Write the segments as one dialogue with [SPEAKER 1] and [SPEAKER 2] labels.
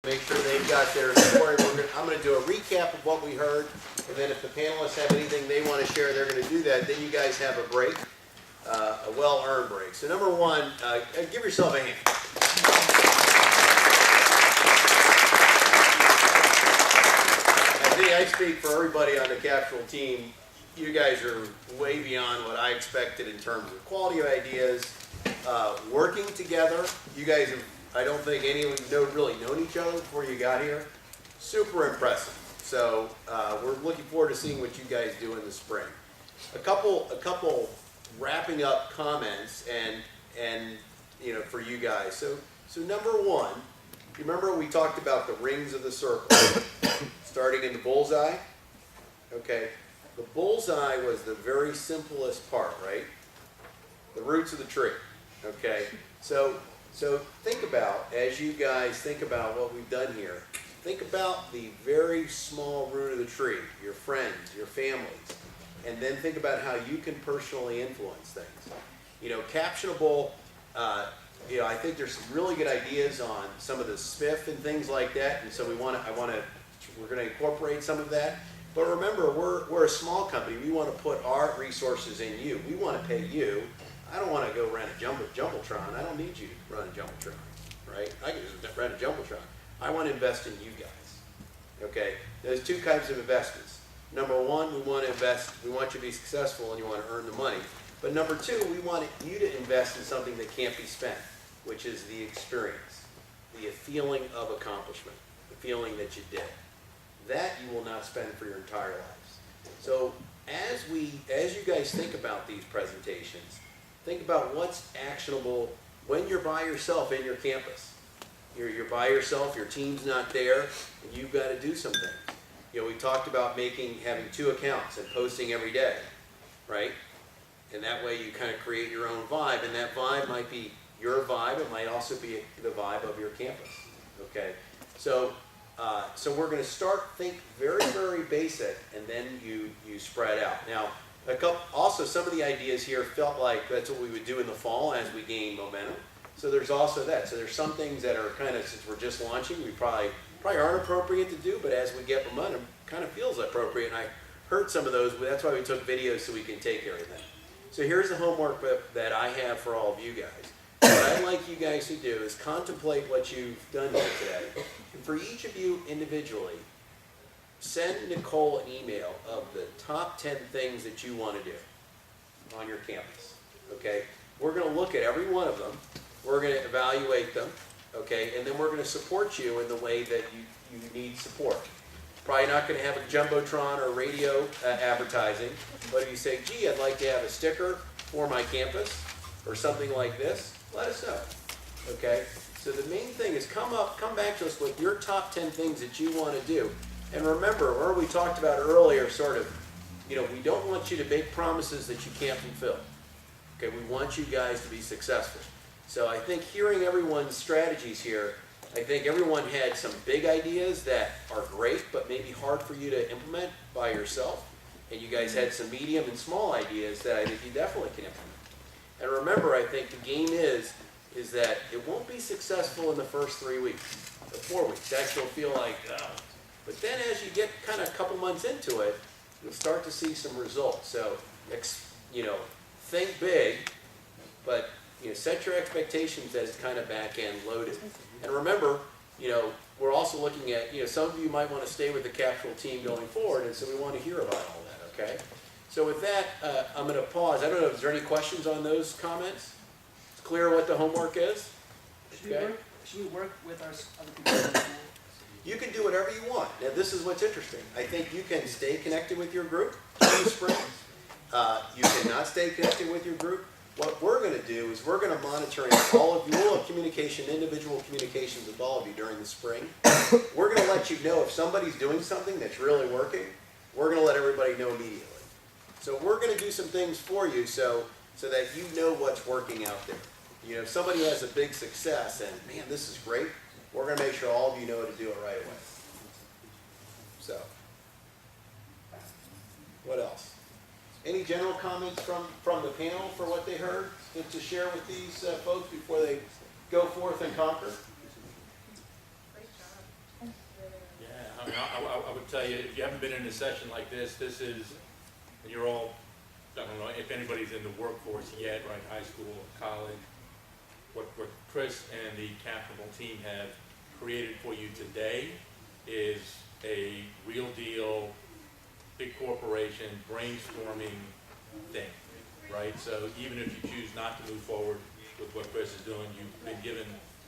[SPEAKER 1] make sure they've got their story. I'm going to do a recap of what we heard, and then if the panelists have anything they want to share, they're going to do that. Then you guys have a break, a well-earned break. So number one, give yourself a hand. I think I speak for everybody on the Captionable team. You guys are way beyond what I expected in terms of quality of ideas, working together. You guys have, I don't think any of you really known each other before you got here. Super impressive. So we're looking forward to seeing what you guys do in the spring. A couple wrapping up comments and you know, for you guys. So number one, you remember we talked about the rings of the circle, starting in the bullseye. Okay. The bullseye was the very simplest part, right? The roots of the tree, okay? So think about, as you guys think about what we've done here, think about the very small root of the tree, your friends, your families, and then think about how you can personally influence things. You know, Captionable, you know, I think there's some really good ideas on some of the spiff and things like that, and so we're going to incorporate some of that. But remember, we're a small company. We want to put our resources in you. We want to pay you. I don't want to go rent a Jumbotron. I don't need you to run a Jumbotron, right? I can just rent a Jumbotron. I want to invest in you guys, okay? There's two kinds of investments. Number one, we want to invest. We want you to be successful and you want to earn the money. But number two, we want you to invest in something that can't be spent, which is the experience, the feeling of accomplishment, the feeling that you did. That you will not spend for your entire lives. So as you guys think about these presentations, think about what's actionable when you're by yourself in your campus. You're by yourself, your team's not there, and you've got to do some things. You know, we talked about having 2 accounts and posting every day, right? And that way you kind of create your own vibe, and that vibe might be your vibe, it might also be the vibe of your campus, okay? So we're going to think very, very basic, and then you spread out. Now, also some of the ideas here felt like that's what we would do in the fall as we gain momentum. So there's also that. So there's some things that are kind of, since we're just launching, we probably aren't appropriate to do, but as we get momentum, kind of feels appropriate. And I heard some of those, but that's why we took videos so we can take everything. So here's the homework that I have for all of you guys. What I'd like you guys to do is contemplate what you've done here today. And for each of you individually, send Nicole an email of the top 10 things that you want to do on your campus. Okay? We're going to look at every one of them. We're going to evaluate them. Okay? And then we're going to support you in the way that you need support. Probably not going to have a Jumbotron or radio advertising, but if you say, gee, I'd like to have a sticker for my campus or something like this, let us know, okay? So the main thing is come back to us with your top 10 things that you want to do. And remember, where we talked about earlier, sort of, you know, we don't want you to make promises that you can't fulfill. Okay, we want you guys to be successful. So I think hearing everyone's strategies here, I think everyone had some big ideas that are great, but maybe hard for you to implement by yourself. And you guys had some medium and small ideas that I think you definitely can implement. And remember, I think the game is that it won't be successful in the first 3 weeks or 4 weeks. Actually, you'll feel like, oh. But then as you get kind of a couple months into it, you'll start to see some results. So, you know, think big, but you know, set your expectations that it's kind of back-end loaded. And remember, you know, we're also looking at, you know, some of you might want to stay with the Captionable team going forward, and so we want to hear about all that, okay? So with that, I'm going to pause. I don't know, is there any questions on those comments? It's clear what the homework is?
[SPEAKER 2] Should we work with our other people in the school?
[SPEAKER 1] You can do whatever you want. Now, this is what's interesting. I think you can stay connected with your group in the spring. You cannot stay connected with your group. What we're going to do is we're going to monitor all of you. We'll have communication, individual communications with all of you during the spring. We're going to let you know if somebody's doing something that's really working. We're going to let everybody know immediately. So we're going to do some things for you so that you know what's working out there. You know, if somebody has a big success and, man, this is great, we're going to make sure all of you know to do it right away. So, what else? Any general comments from the panel for what they heard to share with these folks before they go forth and conquer?
[SPEAKER 3] Great job. tell you, if you haven't been in a session like this is, and you're all, I don't know if anybody's in the workforce yet, right, high school, college, what Chris and the Captionable team have created for you today is a real deal, big corporation, brainstorming thing, right? So even if you choose not to move forward with what Chris is doing, you've been given,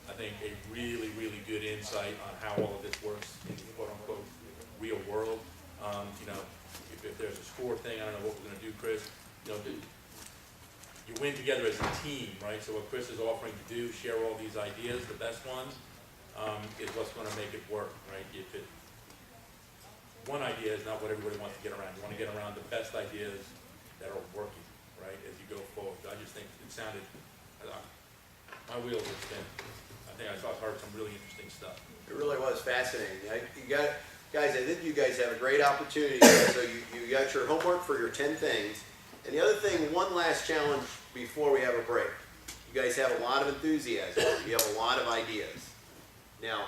[SPEAKER 3] I think, a really, really good insight on how all of this works in the quote-unquote real world. You know, if there's a score thing, I don't know what we're gonna do, Chris, you know, you win together as a team, right? So what Chris is offering to do, share all these ideas, the best ones, is what's gonna make it work, right? One idea is not what everybody wants to get around. You wanna get around the best ideas that are working, right, as you go forward. I just think it sounded, my wheels are spinning. I think I heard some really interesting stuff.
[SPEAKER 1] It really was fascinating. Guys, I think you guys have a great opportunity. So you got your homework for your 10 things. And the other thing, one last challenge before we have a break. You guys have a lot of enthusiasm. You have a lot of ideas. Now,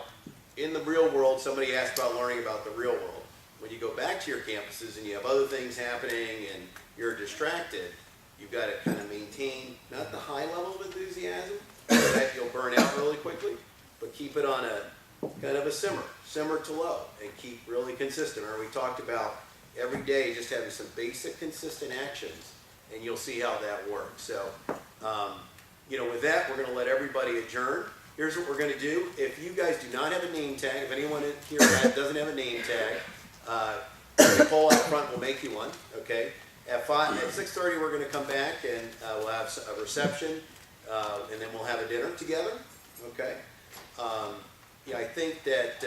[SPEAKER 1] in the real world, somebody asked about learning about the real world. When you go back to your campuses and you have other things happening and you're distracted, you've got to kind of maintain, not the high level of enthusiasm, that you'll burn out really quickly, but keep it on a kind of a simmer to low, and keep really consistent. Or we talked about every day just having some basic consistent actions, and you'll see how that works. So, you know, with that, we're going to let everybody adjourn. Here's what we're going to do. If you guys do not have a name tag, if anyone here doesn't have a name tag, Nicole out front will make you one, okay? At 6:30, we're going to come back, and we'll have a reception, and then we'll have a dinner together, okay? Yeah, I think that,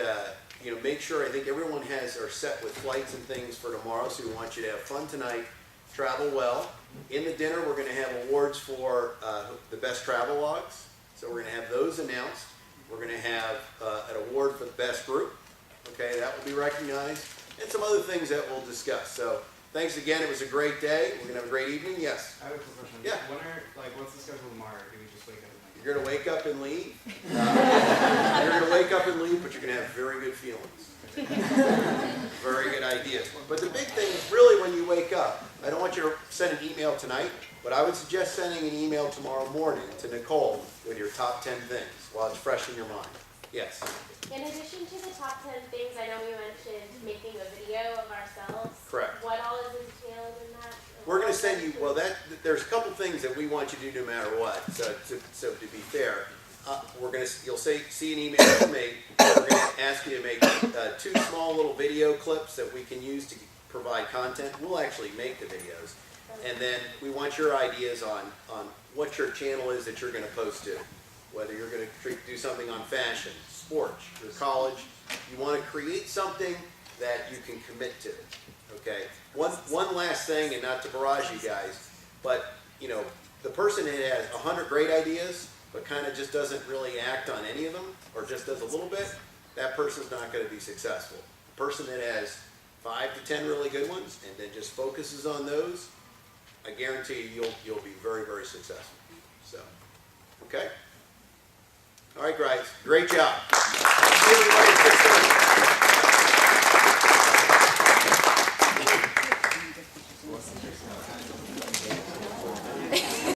[SPEAKER 1] you know, make sure, I think everyone are set with flights and things for tomorrow, so we want you to have fun tonight, travel well. In the dinner, we're going to have awards for the best travel logs, so we're going to have those announced. We're going to have an award for the best group, okay, that will be recognized, and some other things that we'll discuss. So, thanks again, it was a great day. We're going to have a great evening, yes?
[SPEAKER 4] I have a quick question.
[SPEAKER 1] Yeah.
[SPEAKER 4] What's the schedule tomorrow? Do we just wake up and
[SPEAKER 1] You're going to wake up and leave. You're going to wake up and leave, but you're going to have very good feelings. Very good ideas. But the big thing is really when you wake up, I don't want you to send an email tonight, but I would suggest sending an email tomorrow morning to Nicole with your top 10 things while it's fresh in your mind. Yes?
[SPEAKER 5] In addition to the top 10 things, I know you mentioned making a video of ourselves.
[SPEAKER 1] Correct.
[SPEAKER 5] What all is entailed in that?
[SPEAKER 1] We're going to send you, well, there's a couple things that we want you to do no matter what. So to be fair, you'll see an email from me. We're going to ask you to make 2 small little video clips that we can use to provide content. We'll actually make the videos. And then we want your ideas on what your channel is that you're going to post to. Whether you're going to do something on fashion, sports, your college. You want to create something that you can commit to. Okay. One last thing, and not to barrage you guys, but you know, the person that has 100 great ideas, but kind of just doesn't really act on any of them, or just does a little bit, that person's not going to be successful. The person that has 5 to 10 really good ones, and then just focuses on those, I guarantee you'll be very, very successful. So, okay. All right, guys. Great job. See everybody at 6:30.